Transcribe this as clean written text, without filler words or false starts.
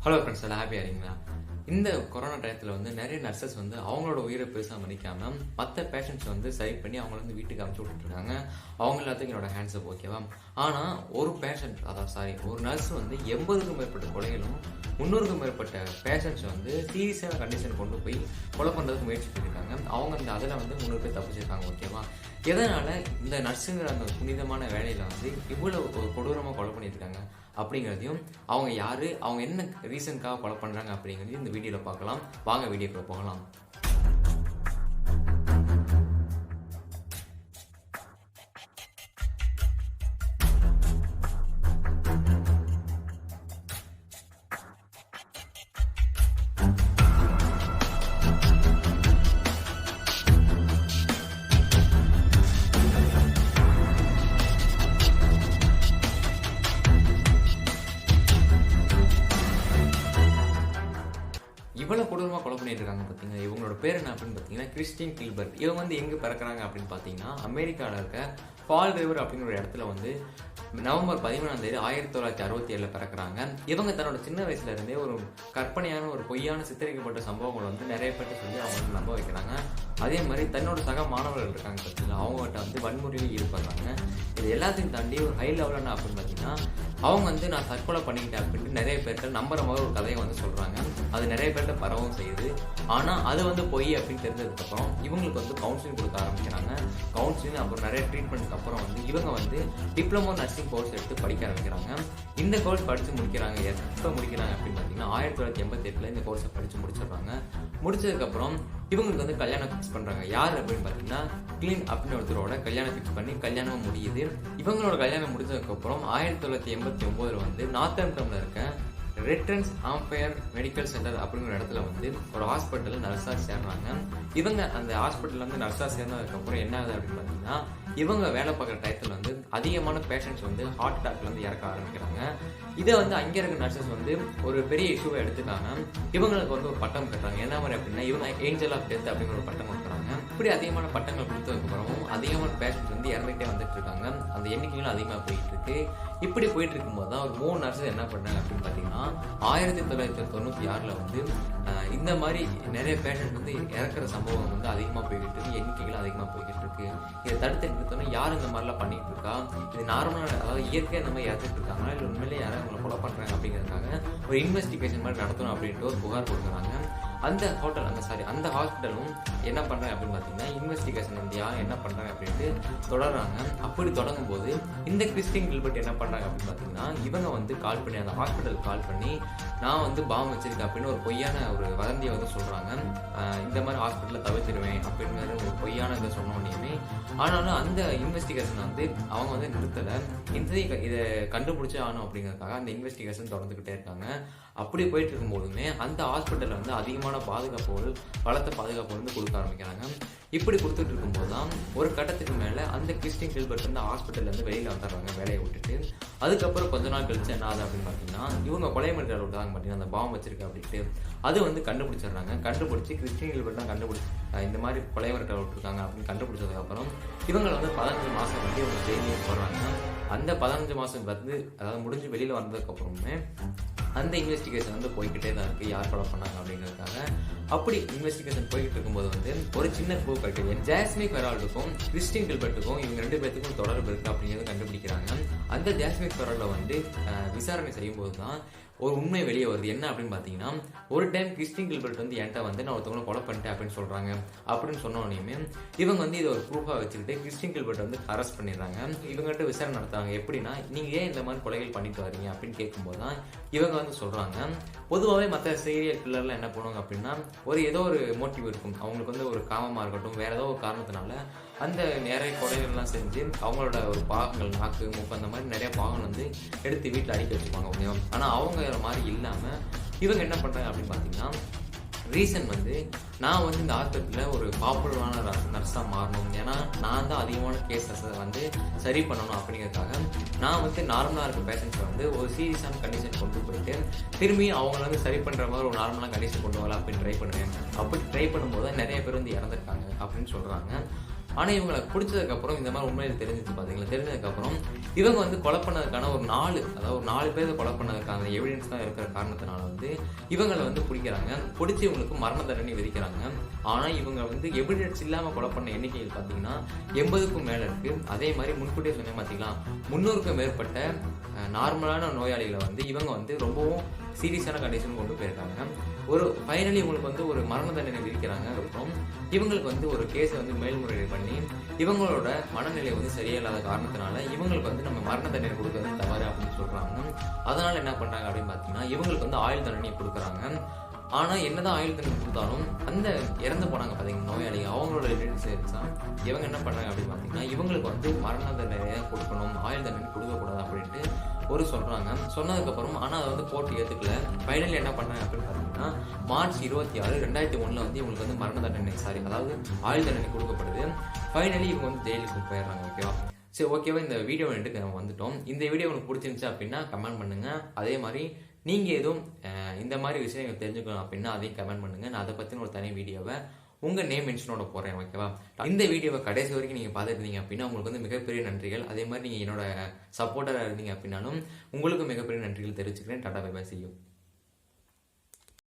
Hello friends, எல்லாம் ஹாப்பியாக இருக்கீங்களா? இந்த கொரோனா டயத்தில் வந்து நிறைய நர்சஸ் வந்து அவங்களோட உயிரை பெருசாக மதிக்காம மற்ற பேஷண்ட்ஸ் வந்து சரி பண்ணி அவங்கள வந்து வீட்டுக்கு அனுப்பிச்சு விட்டுருக்காங்க. அவங்க எல்லாத்துக்கும் என்னோட ஹேண்ட்ஸ் அப், ஓகேவா? ஆனால் ஒரு பேஷண்ட், ஒரு நர்ஸ் வந்து 80க்கும் மேற்பட்ட கொலைகளும் 300க்கும் மேற்பட்ட பேஷண்ட்ஸ் வந்து சீரியஸான கண்டிஷன் கொண்டு போய் கொலை பண்ணுறதுக்கு முயற்சி பண்ணியிருக்காங்க. அவங்க அதில் வந்து 300 பேர் தப்பிச்சிருக்காங்க, ஓகேவா? எதனால் இந்த நர்ஸுங்கிற அந்த புனிதமான வேலையில் வந்து இவ்வளோ கொடூரமாக கொலை பண்ணியிருக்காங்க அப்படிங்கிறதையும், அவங்க யார், அவங்க என்ன ரீசனுக்காக கொலை பண்ணுறாங்க அப்படிங்கிறதையும் இந்த வீடியோவில் பார்க்கலாம். வாங்க வீடியோக்குள்ள போகலாம். இவ்வளோ கொடூரமாக கொலை பண்ணிட்டு இருக்காங்க பார்த்தீங்கன்னா, இவங்களோட பேர் என்ன அப்படின்னு பார்த்தீங்கன்னா கிறிஸ்டின் கில்பர்ட். இவங்க வந்து எங்கே பிறக்கிறாங்க அப்படின்னு பார்த்தீங்கன்னா, அமெரிக்காவில் இருக்க ஃபால் ரிவர் அப்படிங்கிற ஒரு இடத்துல வந்து நவம்பர் 13 1967 பிறக்கிறாங்க. இவங்க தன்னோட சின்ன வயசுல இருந்தே ஒரு கற்பனையான ஒரு பொய்யான சித்தரிக்கப்பட்ட சம்பவங்கள் வந்து நிறைய பேர்ட்ட சொல்லி அவங்க வந்து நம்ப வைக்கிறாங்க. அதே மாதிரி தன்னோட சக மாணவர்கள் இருக்காங்க பார்த்தீங்கன்னா, அவங்ககிட்ட வந்து வன்முறையில் ஈடுபடுறாங்க. இது எல்லாத்தையும் தாண்டி ஒரு ஹை லெவலில் என்ன அப்படின்னு பார்த்தீங்கன்னா, அவங்க வந்து நான் தற்கொலை பண்ணிக்கிட்டேன் அப்படின்ட்டு நிறைய பேர்கிட்ட நம்புற மாதிரி ஒரு கதையை வந்து சொல்கிறாங்க. அது நிறைய பேர்கிட்ட பரவும் செய்யுது. ஆனால் அது வந்து பொய் அப்படின்னு தெரிஞ்சதுக்கப்புறம் இவங்களுக்கு வந்து கவுன்சிலிங் கொடுக்க ஆரம்பிக்கிறாங்க. கவுன்சிலிங் அப்புறம் நிறைய ட்ரீட்மெண்ட்டுக்கு அப்புறம் வந்து இவங்க வந்து டிப்ளமோ நர்சிங் கோர்ஸ் எடுத்து படிக்க ஆரம்பிக்கிறாங்க. இந்த கோர்ஸ் படித்து முடிக்கிறாங்க. எப்போ முடிக்கிறாங்க அப்படின்னு பார்த்தீங்கன்னா 1988 இந்த கோர்ஸை படித்து முடிச்சிடுறாங்க. முடிச்சதுக்கப்புறம் இவங்களுக்கு வந்து கல்யாணம் ஃபிக்ஸ் பண்ணுறாங்க. யார் அப்படின்னு பார்த்தீங்கன்னா கிளீன் அப்படின்னு ஒருத்தரோட கல்யாணம் ஃபிக்ஸ் பண்ணி கல்யாணம் முடியுது. இவங்களோட கல்யாணம் முடிஞ்சதுக்கப்புறம் 1989 வந்து நார்த்தம்ப்டனில் இருக்க ரெட்ரன்ஸ் ஆம்பயர் மெடிக்கல் சென்டர் அப்படிங்கிற இடத்துல வந்து ஒரு ஹாஸ்பிட்டலில் நர்ஸாக சேர்றாங்க. இவங்க அந்த ஹாஸ்பிட்டலில் வந்து நர்ஸாக சேர்ந்ததுக்கப்புறம் என்ன ஆகுது அப்படின்னு பார்த்தீங்கன்னா, இவங்க வேலை பார்க்குற டயத்தில் வந்து அதிகமான பேஷண்ட்ஸ் வந்து ஹார்ட் அட்டாக்ல வந்து இறக்க ஆரம்பிக்கிறாங்க. இதை வந்து அங்கே இருக்க நர்சஸ் வந்து ஒரு பெரிய இஷ்யூவை எடுத்துக்காங்க. இவங்களுக்கு வந்து ஒரு பட்டம் கட்டுறாங்க. என்ன மாதிரி அப்படின்னா, இவங்க ஏஞ்சல் ஆஃப் டெத் அப்படிங்கிற ஒரு பட்டம் கொடுக்குறாங்க. இப்படி அதிகமான பட்டங்கள் கொடுத்ததுக்கப்புறமும் அதிகமான பேஷண்ட்ஸ் வந்து இறந்துகிட்டே வந்துட்டு இருக்காங்க. அந்த எண்ணிக்கைகளும் அதிகமாக போயிட்டு இருக்கு. இப்படி போயிட்டு இருக்கும்போது தான் ஒரு 3 நர்சஸ் என்ன பண்ணுறாங்க அப்படின்னு பார்த்தீங்கன்னா, 1996 வந்து இந்த மாதிரி நிறைய பேஷண்ட் வந்து இறக்குற சம்பவம் வந்து அதிகமாக போய்கிட்டு இருக்கு. எண்ணிக்கைகள் அதிகமாக போய்கிட்டு இருக்கு. இதை தடுத்து நிறுத்தணும். யார் இந்த மாதிரிலாம் பண்ணிட்டு இருக்கா, இது நார்மலாக, அதாவது இயற்கையாக இந்த மாதிரி இறந்துட்டு இருக்காங்களா இல்லை உண்மையிலே யாரும் அவங்களை கொலை பண்ணுறாங்க அப்படிங்கிறதுக்காக ஒரு இன்வெஸ்டிகேஷன் மாதிரி நடத்தணும் அப்படின்ட்டு ஒரு புகார் கொடுக்குறாங்க. அந்த ஹாஸ்பிட்டலும் என்ன பண்ணுறாங்க அப்படின்னு பார்த்தீங்கன்னா, இன்வெஸ்டிகேஷன் வந்து யார் என்ன பண்ணுறாங்க அப்படின்ட்டு தொடர்றாங்க. அப்படி தொடங்கும் போது இந்த கிறிஸ்டின் கில்பர்ட் என்ன பண்ணுறாங்க அப்படின்னு பார்த்தீங்கன்னா, இவங்க வந்து கால் பண்ணி அந்த ஹாஸ்பிட்டலுக்கு கால் பண்ணி நான் வந்து பாம் வச்சிருக்கேன் அப்படின்னு ஒரு பொய்யான ஒரு வதந்தியை வந்து சொல்கிறாங்க. இந்த மாதிரி ஹாஸ்பிட்டலில் தவிர்த்துடுவேன் அப்படிங்கிற ஒரு பொய்யான இதை சொன்னோடனே, ஆனாலும் அந்த இன்வெஸ்டிகேஷன் வந்து அவங்க வந்து நிறுத்தலை. இதை கண்டுபிடிச்சே ஆகணும் அப்படிங்கிறதுக்காக அந்த இன்வெஸ்டிகேஷன் தொடர்ந்துக்கிட்டே இருக்காங்க. அப்படி போயிட்டு இருக்கும்போதுமே அந்த ஹாஸ்பிட்டலில் வந்து அதிகமான பலத்த பாதுகாப்பு வந்து கொடுக்க ஆரம்பிக்கிறாங்க. இப்படி கொடுத்துட்டு இருக்கும்போது தான் ஒரு கட்டத்துக்கு மேலே அந்த கிறிஸ்டின் கில்பர்ட் வந்து ஹாஸ்பிட்டல்லேருந்து வெளியில் வந்துடுறாங்க வேலையை விட்டுட்டு. அதுக்கப்புறம் கொஞ்ச நாள் கழிச்சு என்ன ஆகுது அப்படின்னு பார்த்தீங்கன்னா, இவங்க கொலை மிரட்டல் விட்டாங்க பார்த்தீங்கன்னா, அந்த பாம் வச்சிருக்கு அப்படின்ட்டு அது வந்து கண்டுபிடிச்சிடுறாங்க. கண்டுபிடிச்சி கிறிஸ்டின் கில்பர்ட் தான் இந்த மாதிரி கொலை மிரட்டல் விட்டுருக்காங்க அப்படின்னு கண்டுபிடிச்சதுக்கப்புறம் இவங்களை வந்து 15 மாதம் வந்து இவங்க ஜெயிலுக்கு போடுறாங்க. அந்த 15 மாதம் வந்து அதாவது முடிஞ்சு வெளியில் வந்ததுக்கப்புறமே அந்த இன்வெஸ்டிகேஷன் வந்து போய்கிட்டே தான் இருக்குது, யார் கொலை பண்ணாங்க அப்படிங்கிறதுக்காக. அப்படி இன்வெஸ்டிகேஷன் போய்கிட்டு இருக்கும்போது வந்து ஒரு சின்ன க்ளூ கிடைக்குது. ஜாஸ்மின் ஃபெரால்டுக்கும் கிறிஸ்டின் கில்பர்ட்டுக்கும் இவங்க 2 பேர்த்துக்கும் தொடர்பு இருக்குது அப்படிங்கிறத கண்டுபிடிக்கிறாங்க. அந்த ஜாஸ்மின் ஃபெரால்டை வந்து விசாரணை செய்யும்போது தான் ஒரு உண்மை வெளியே வருது. என்ன அப்படின்னு பார்த்தீங்கன்னா, ஒரு டைம் கிறிஸ்டின் கில்பர்ட் வந்து என்கிட்ட வந்து நான் ஒருத்தவங்களை கொலை பண்ணிட்டேன் அப்படின்னு சொல்கிறாங்க. அப்படின்னு சொன்னோடனே இவங்க வந்து இதை ஒரு ப்ரூஃபாக வச்சுக்கிட்டு கிறிஸ்டின் கில்பர்ட் வந்து அரெஸ்ட் பண்ணிடுறாங்க. இவங்ககிட்ட விசாரணை நடத்துறாங்க. எப்படின்னா, நீங்கள் ஏன் இந்த மாதிரி கொலைகள் பண்ணிட்டு வரீங்க அப்படின்னு கேட்கும்போது தான் இவங்க வந்து சொல்கிறாங்க, பொதுவாகவே மற்ற சீரியல் கில்லர்லாம் என்ன பண்ணுவாங்க அப்படின்னா, ஏதோ ஒரு மோட்டிவ் இருக்கும். அவங்களுக்கு வந்து ஒரு காமமாக இருக்கட்டும், வேறு ஏதோ ஒரு காரணத்தினால அந்த நிறைய கொலைகள்லாம் செஞ்சு அவங்களோட ஒரு பாகங்கள், நாக்கு, மூக்கு, அந்த மாதிரி நிறைய பாகங்கள் வந்து எடுத்து வீட்டில் அடிக்க வச்சுப்பாங்க, ஓகேவா? ஆனால் அவங்க மாதிரி இல்லாமல் இவங்க என்ன பண்ணுறாங்க அப்படின்னு பார்த்தீங்கன்னா, ரீசன் வந்து நான் வந்து இந்த ஹாஸ்பிட்டலில் ஒரு பாப்புலரான நர்ஸாக மாறணும், ஏன்னா நான் தான் அதிகமான கேஸஸை வந்து சரி பண்ணணும் அப்படிங்கிறதுக்காக நான் வந்து நார்மலாக இருக்க பேஷண்ட்ஸை வந்து ஒரு சீரியஸான கண்டிஷன் கொண்டு போயிட்டு திரும்பி அவங்கள வந்து சரி பண்ணுற மாதிரி ஒரு நார்மலான கண்டிஷன் கொண்டு வரலாம் அப்படின்னு ட்ரை பண்ணுவேன். அப்படி ட்ரை பண்ணும்போது நிறைய பேர் வந்து இறந்துருக்காங்க அப்படின்னு சொல்கிறாங்க. ஆனால் இவங்களை பிடிச்சதுக்கப்புறம் இந்த மாதிரி உண்மையில் தெரிஞ்சிச்சு பார்த்தீங்களா. தெரிஞ்சதுக்கப்புறம் இவங்க வந்து கொலை பண்ணதுக்கான ஒரு 4 பேரை கொலை பண்ணதுக்கான எவிடன்ஸ் தான் இருக்கிற காரணத்தினால வந்து இவங்களை வந்து பிடிக்கிறாங்க. பிடிச்சி இவங்களுக்கு மரண தண்டனை விதிக்கிறாங்க. ஆனால் இவங்க வந்து எவிடன்ஸ் இல்லாமல் கொலை பண்ண எண்ணிக்கையில் பார்த்தீங்கன்னா 80க்கும் மேலே இருக்கு. அதே மாதிரி முன்கூட்டியே சொன்னேன் பார்த்தீங்களா, 300க்கும் மேற்பட்ட நார்மலான நோயாளிகளை வந்து இவங்க வந்து ரொம்பவும் சீரியஸான கண்டிஷன் கொண்டு போயிருக்காங்க. ஒரு ஃபைனலி இவங்களுக்கு வந்து ஒரு மரண தண்டனை விதிக்கிறாங்க. அப்புறம் இவங்களுக்கு வந்து ஒரு கேஸை வந்து மேல்முறையீடு பண்ணி இவங்களோட மனநிலை வந்து சரியில்லாத காரணத்தினால இவங்களுக்கு வந்து நம்ம மரண தண்டனை கொடுக்கறது தவறு அப்படின்னு சொல்றாங்க. அதனால என்ன பண்றாங்க அப்படின்னு பார்த்தீங்கன்னா இவங்களுக்கு வந்து ஆயுள் தண்டனை கொடுக்குறாங்க. ஆனால் என்னதான் ஆயுள் தண்டனை கொடுத்தாலும் அந்த இறந்து போனாங்க பார்த்தீங்கன்னா நோயாளி, அவங்களோட ரிலேட்டிவ்ஸ் தான் இவங்க என்ன பண்ணாங்க அப்படின்னு பார்த்தீங்கன்னா இவங்களுக்கு வந்து மரண தண்டனை கொடுக்கணும், ஆயுள் தண்டனை கொடுக்கக்கூடாது அப்படின்ட்டு ஒரு சொல்கிறாங்க. சொன்னதுக்கப்புறம் ஆனால் அதை வந்து கோர்ட் ஏற்றுக்கல. ஃபைனலி என்ன பண்ணாங்க அப்படின்னு பார்த்தீங்கன்னா மார்ச் 26, 2001 வந்து இவங்களுக்கு வந்து மரண தண்டனை அதாவது ஆயுள் தண்டனை கொடுக்கப்படுது. ஃபைனலி இவங்க வந்து ஜெயிலுக்கு போயிடுறாங்க. ஓகேவா? சரி, ஓகேவா? இந்த வீடியோ வந்துட்டு நம்ம வந்துட்டோம். இந்த வீடியோ உங்களுக்கு பிடிச்சிருந்துச்சு அப்படின்னா கமெண்ட் பண்ணுங்கள். அதே மாதிரி நீங்கள் எதுவும் இந்த மாதிரி விஷயம் தெரிஞ்சுக்கணும் அப்படின்னா அதையும் கமெண்ட் பண்ணுங்கள். நான் அதை பற்றின ஒரு தனி வீடியோவை உங்கள் நேம் மென்ஷனோட போடுறேன். ஓகேவா? இந்த வீடியோவை கடைசி வரைக்கும் நீங்கள் பார்த்துட்டு இருந்தீங்க அப்படின்னா உங்களுக்கு வந்து மிகப்பெரிய நன்றிகள். அதே மாதிரி நீங்கள் என்னோட சப்போர்ட்டராக இருந்தீங்க அப்படின்னாலும் உங்களுக்கு மிகப்பெரிய நன்றிகள் தெரிவிச்சுக்கிறேன். Tata, bye bye, see you.